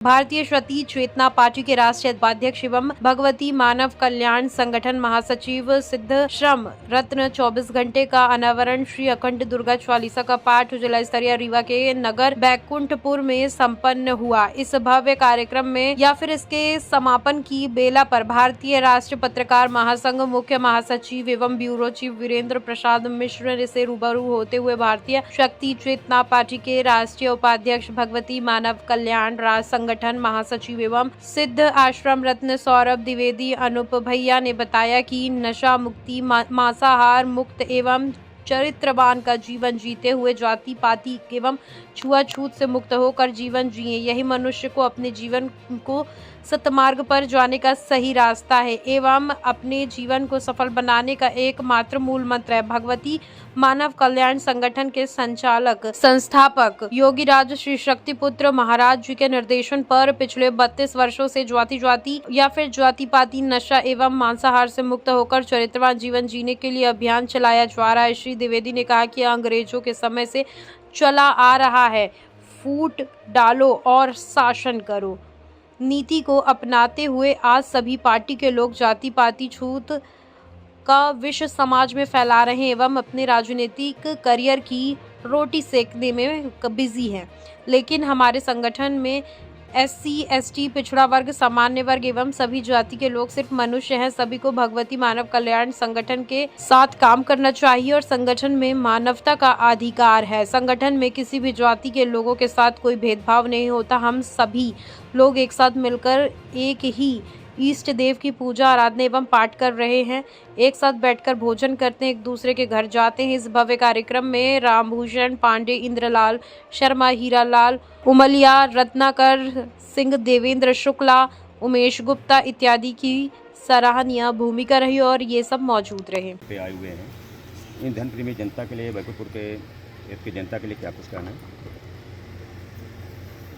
भारतीय क्षत्रिय चेतना पार्टी के राष्ट्रीय उपाध्यक्ष एवं भगवती मानव कल्याण संगठन महासचिव सिद्ध श्रम रत्न 24 घंटे का अनावरण श्री अखंड दुर्गा चालीसा का पाठ जिला स्तरीय रीवा के नगर बैकुंठपुर में संपन्न हुआ। इस भव्य कार्यक्रम में या फिर इसके समापन की बेला पर भारतीय राष्ट्रीय पत्रकार महासंघ मुख्य महासचिव एवं ब्यूरो चीफ वीरेंद्र प्रसाद मिश्र से रूबरू होते हुए भारतीय क्षत्रिय चेतना पार्टी के राष्ट्रीय उपाध्यक्ष भगवती मानव कल्याण संगठन महासचिव एवं सिद्ध आश्रम रत्न सौरभ द्विवेदी अनूप भैया ने बताया कि नशा मुक्ति मांसाहार मुक्त एवं चरित्रवान का जीवन जीते हुए जाति पाति एवं छुआछूत से मुक्त होकर जीवन जिए, यही मनुष्य को अपने जीवन को सतमार्ग पर जाने का सही रास्ता है एवं अपने जीवन को सफल बनाने का एकमात्र मूल मंत्र है। भगवती मानव कल्याण संगठन के संचालक संस्थापक योगीराज श्री शक्तिपुत्र महाराज जी के निर्देशन पर पिछले 32 वर्षों से जाति या फिर जाति पाति नशा एवं मांसाहार से मुक्त होकर चरित्रवान जीवन जीने के लिए अभियान चलाया जा रहा है। श्री द्विवेदी ने कहा कि अंग्रेजों के समय से चला आ रहा है, फूट डालो और शासन करो नीति को अपनाते हुए आज सभी पार्टी के लोग जाति पाति छूत का विष समाज में फैला रहे हैं एवं अपने राजनीतिक करियर की रोटी सेकने में बिजी हैं, लेकिन हमारे संगठन में SC ST पिछड़ा वर्ग सामान्य वर्ग एवं सभी जाति के लोग सिर्फ मनुष्य हैं। सभी को भगवती मानव कल्याण संगठन के साथ काम करना चाहिए और संगठन में मानवता का अधिकार है। संगठन में किसी भी जाति के लोगों के साथ कोई भेदभाव नहीं होता। हम सभी लोग एक साथ मिलकर एक ही इष्ट देव की पूजा आराधना एवं पाठ कर रहे हैं, एक साथ बैठकर भोजन करते हैं, एक दूसरे के घर जाते हैं। इस भव्य कार्यक्रम में रामभूषण पांडे, इंद्रलाल शर्मा, हीरालाल उमलिया, रत्नाकर सिंह, देवेंद्र शुक्ला, उमेश गुप्ता इत्यादि की सराहनीय भूमिका रही और ये सब मौजूद रहे। आए हुए हैं इन धन प्रेमी जनता के लिए बैकुंठपुर के जनता के लिए क्या कुछ कहना है?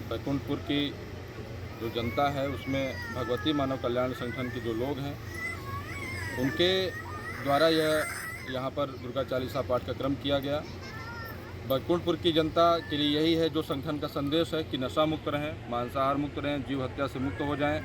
बैकुंठपुर की जो जनता है उसमें भगवती मानव कल्याण संगठन के जो लोग हैं उनके द्वारा यहाँ पर दुर्गा चालीसा पाठ का क्रम किया गया। बैकुंठपुर की जनता के लिए यही है जो संगठन का संदेश है कि नशा मुक्त रहें, मांसाहार मुक्त रहें, जीव हत्या से मुक्त हो जाएं,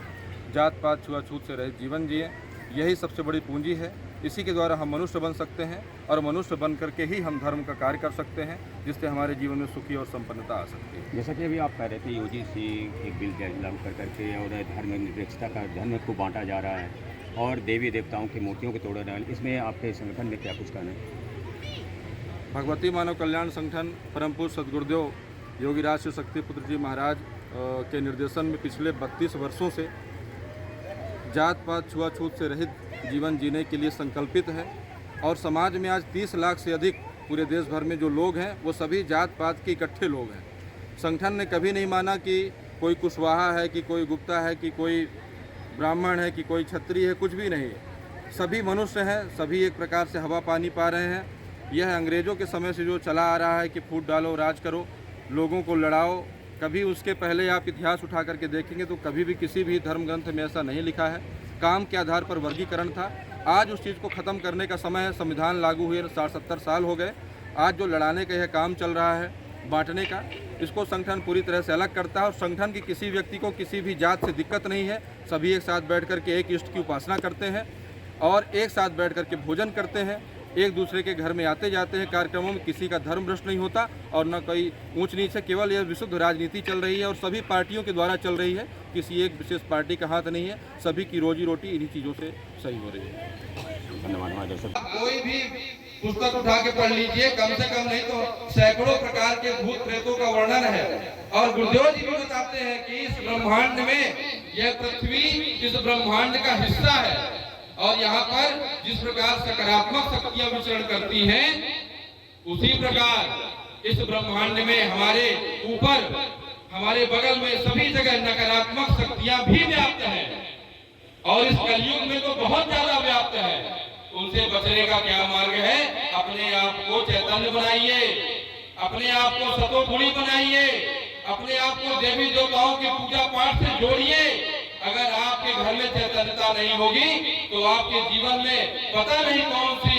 जात पात छुआछूत से रहित जीवन जिएं। यही सबसे बड़ी पूंजी है। इसी के द्वारा हम मनुष्य बन सकते हैं और मनुष्य बन करके ही हम धर्म का कार्य कर सकते हैं, जिससे हमारे जीवन में सुखी और संपन्नता आ सकती है। जैसा कि अभी आप कह रहे थे UGC एक बिल लागू करके और धर्म निरपेक्षता का धर्म को बांटा जा रहा है और देवी देवताओं की मूर्तियों को तोड़ा जा रहा है, इसमें आपके संगठन में क्या कुछ कहना है? भगवती मानव कल्याण संगठन परम पूज्य सद्गुरुदेव योगीराज श्री शक्तिपुत्र जी महाराज के निर्देशन में पिछले 32 वर्षों से जात पात छुआछूत से रहित जीवन जीने के लिए संकल्पित है और समाज में आज 30 लाख से अधिक पूरे देश भर में जो लोग हैं वो सभी जात पात के इकट्ठे लोग हैं। संगठन ने कभी नहीं माना कि कोई कुशवाहा है, कि कोई गुप्ता है, कि कोई ब्राह्मण है, कि कोई क्षत्रिय है, कुछ भी नहीं। सभी मनुष्य हैं, सभी एक प्रकार से हवा पानी पा रहे हैं। यह अंग्रेज़ों के समय से जो चला आ रहा है कि फूट डालो राज करो, लोगों को लड़ाओ, कभी उसके पहले आप इतिहास उठा करके देखेंगे तो कभी भी किसी भी धर्म ग्रंथ में ऐसा नहीं लिखा है। काम के आधार पर वर्गीकरण था। आज उस चीज़ को ख़त्म करने का समय है। संविधान लागू हुए 60-70 साल हो गए। आज जो लड़ाने का यह काम चल रहा है बांटने का, इसको संगठन पूरी तरह से अलग करता है और संगठन की किसी व्यक्ति को किसी भी जात से दिक्कत नहीं है। सभी एक साथ बैठ कर के एक इष्ट की उपासना करते हैं और एक साथ बैठ कर के भोजन करते हैं, एक दूसरे के घर में आते जाते हैं। कार्यक्रमों में किसी का धर्म भ्रष्ट नहीं होता और न कोई ऊंच नीच है। केवल यह विशुद्ध राजनीति चल रही है और सभी पार्टियों के द्वारा चल रही है। किसी एक विशेष पार्टी का हाथ नहीं है। सभी की रोजी रोटी इन्हीं चीज़ों से सही हो रही है। धन्यवाद। कोई भी पुस्तक उठा के पढ़ लीजिए, कम से कम नहीं तो सैकड़ों प्रकार के भूत प्रेतों का वर्णन है। और गुरुदेव जी भी बताते हैं कि इस ब्रह्मांड में यह पृथ्वी इस ब्रह्मांड का हिस्सा है और यहाँ पर जिस प्रकार सकारात्मक शक्तियां विचरण करती हैं, उसी प्रकार इस ब्रह्मांड में हमारे ऊपर, हमारे बगल में सभी जगह नकारात्मक शक्तियां भी व्याप्त हैं और इस कलयुग में तो बहुत ज्यादा व्याप्त है। उनसे बचने का क्या मार्ग है? अपने आप को चैतन्य बनाइए, अपने आप को सतोगुणी बनाइए, अपने आप को देवी देवताओं की पूजा पाठ से जोड़िए। अगर आपके घर में चैतन्यता नहीं होगी तो आपके जीवन में पता नहीं कौन सी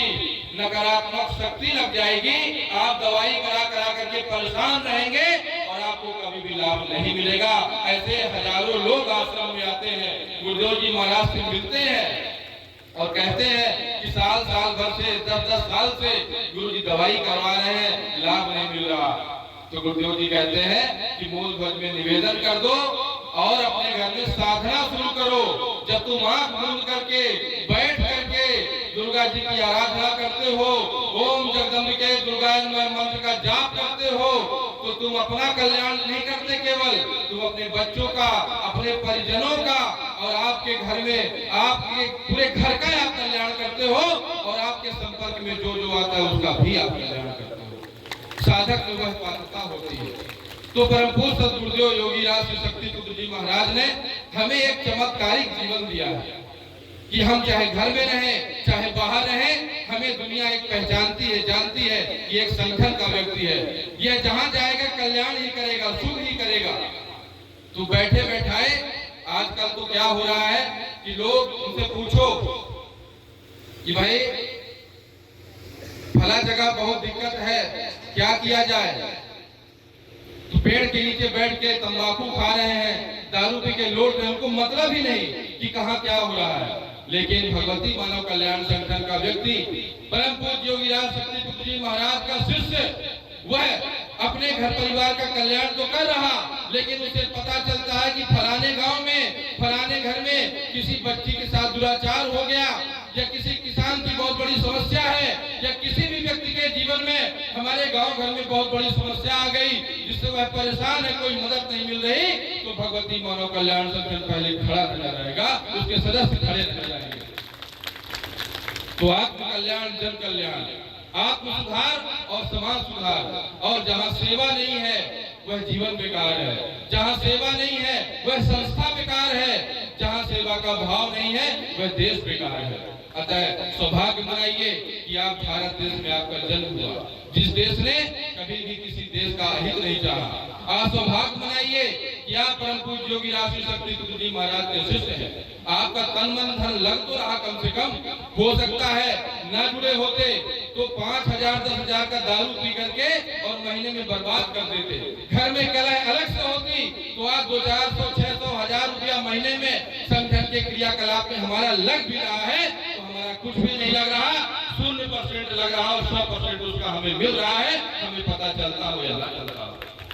नकारात्मक शक्ति लग जाएगी। आप दवाई करा करके परेशान रहेंगे और आपको कभी भी लाभ नहीं मिलेगा। ऐसे हजारों लोग आश्रम में आते हैं, गुरुदेव जी महाराज से मिलते हैं और कहते हैं कि साल भर से 10 साल से गुरु जी दवाई करवा रहे हैं, लाभ नहीं मिल रहा। तो गुरुदेव जी कहते हैं कि मूल ध्वज में निवेदन कर दो और अपने घर में साधना शुरू करो। जब तुम आंख बंद करके बैठ करके दुर्गा जी की आराधना करते हो, ओम जगदम्बिके दुर्गान्वय मंत्र का जाप करते हो, तो तुम अपना कल्याण नहीं करते, केवल तुम अपने बच्चों का, अपने परिजनों का और आपके घर में आपके पूरे घर का आप कल्याण करते हो और आपके संपर्क में जो आता है उसका भी आप कल्याण करते हो। साधक में वह पात्रता होती है। तो परम पूज्य सद्गुरुदेव योगी राज श्री शक्ति पुत्र जी महाराज ने हमें एक चमत्कारिक जीवन दिया है कि हम चाहे घर में रहें चाहे बाहर रहें, हमें दुनिया एक पहचानती है, जानती है कि एक संगठन का व्यक्ति है, यह जहां जाएगा कल्याण ही करेगा, सुख ही करेगा। तो बैठे बैठाए आजकल तो क्या हो रहा है कि लोग उनसे पूछो कि भाई फला जगह बहुत दिक्कत है, क्या किया जाए? तो पेड़ के नीचे बैठ के तंबाकू खा रहे हैं, दारू पी के लौट रहे हैं, उनको मतलब ही नहीं कि कहाँ क्या हो रहा है। लेकिन भगवती मानव कल्याण संगठन का व्यक्ति परम पूज्य योगी राज शक्ति पुत्र जी महाराज का शिष्य, वह अपने घर परिवार का कल्याण तो कर रहा, लेकिन उसे पता चलता है कि फलाने गांव में फलाने घर में किसी बच्ची के साथ दुराचार हो गया, या किसी किसान की बहुत बड़ी समस्या है, या किसी भी व्यक्ति के जीवन में हमारे गांव घर में बहुत बड़ी समस्या आ गई जिससे वह परेशान है, कोई मदद नहीं मिल रही, तो भगवती मानव कल्याण संगठन पहले खड़ा नजर रहेगा, उसके सदस्य खड़े नजर जाएंगे। तो आत्म कल्याण, जन कल्याण, आत्म सुधार और समाज सुधार। और जहाँ सेवा नहीं है वह जीवन बेकार है, जहाँ सेवा नहीं है वह संस्था बेकार है, जहाँ सेवा का भाव नहीं है वह देश बेकार है। अतः सौभाग्य मनाइए कि आप भारत देश में आपका जन्म हुआ, जिस देश ने कभी भी किसी देश का अहित नहीं चाहा। आप सौभाग्य मनाइए कि आप परम पूज्य योगी राज श्री शक्ति पुत्र जी महाराज के शिष्य हैं। आपका तन मन धन लग तो रहा, कम से कम हो सकता है न जुड़े होते तो 5,000 10,000 का दारू पी करके और महीने में बर्बाद कर देते। घर में कलह अलग से होती तो आज 200-400 600 1000 रुपया महीने में संगठन के क्रियाकलाप में हमारा लग भी रहा है, तो हमारा कुछ भी नहीं लग रहा, 0% लग रहा और 100% उसका हमें मिल रहा है, हमें पता चलता हो या ना चलता हो।